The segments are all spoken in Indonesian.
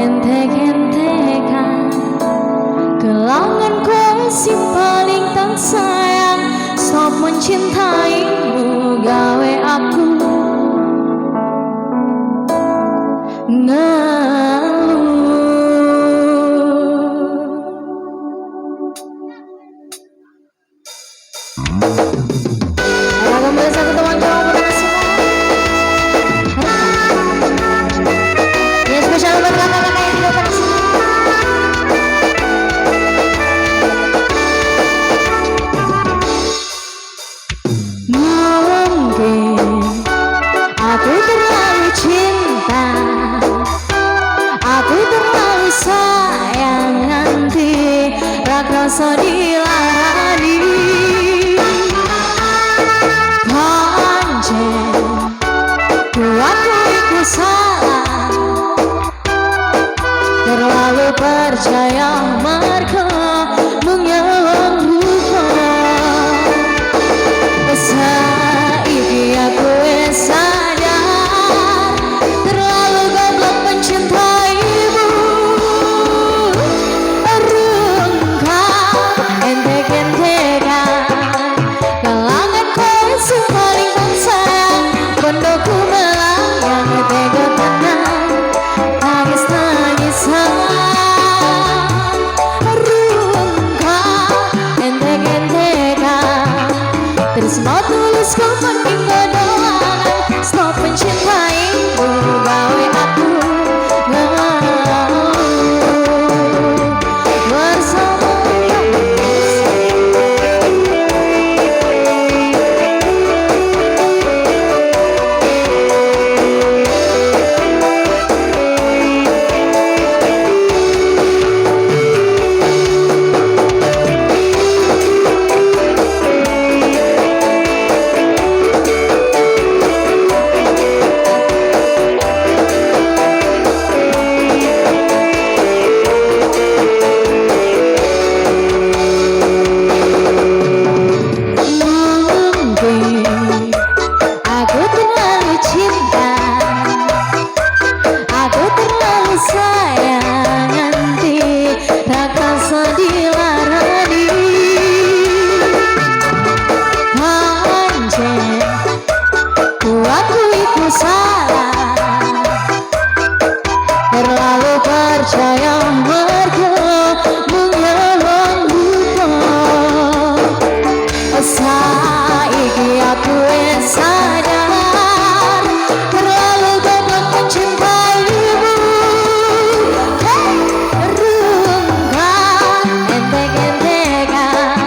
entek-entekan kelangan kowe sing paling tak sayang. Stop mencintaimu gawe aku rasa dilarani pancen aku iku salah terlalu percaya mereka menyalang rupa saiki aku sadar terlalu goblok mencintaimu. Semua tulus kau penting kedoangan. Stop mencintaimu gawe aku bersama terlalu percaya mereka menyalang lupa. Saiki aku sadar terlalu goblok mencintaimu. Rungkat entek-entekan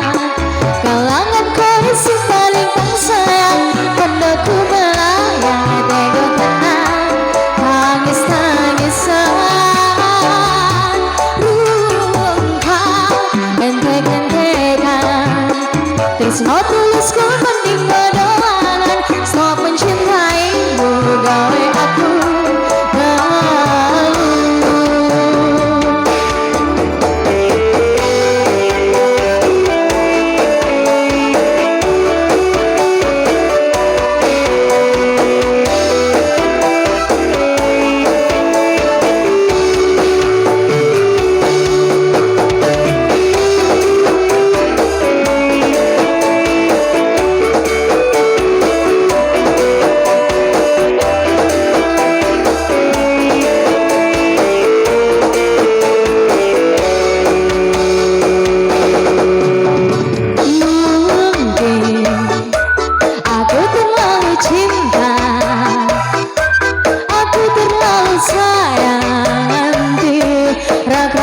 kalangan kowe sing paling tak sayang. Pendaku melayang tega tenang tangis-tangisan semua tulus kau penting kedoangan. Stop mencintaimu gawe aku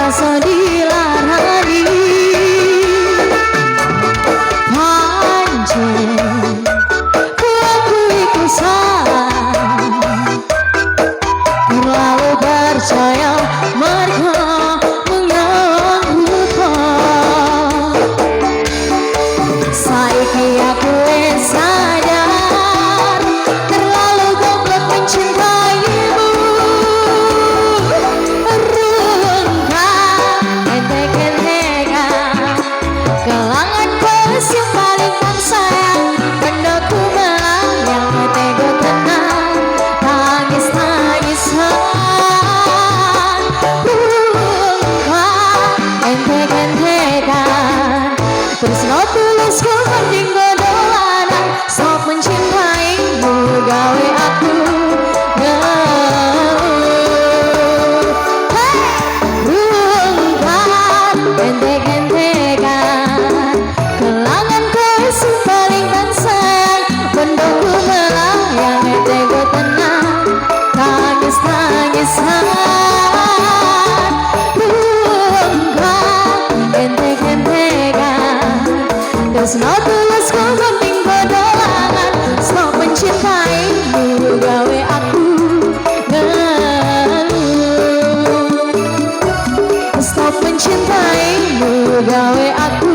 rasa dilarani pancen aku iku salah terlalu percaya mereka menyalang lupa. Saiki aku sadar terlalu goblok mencintaimu. Kelangan kowe sing paling tak sayang. Pendaku melayang tega tenang tangis-tangisan. mencintaimu gawe aku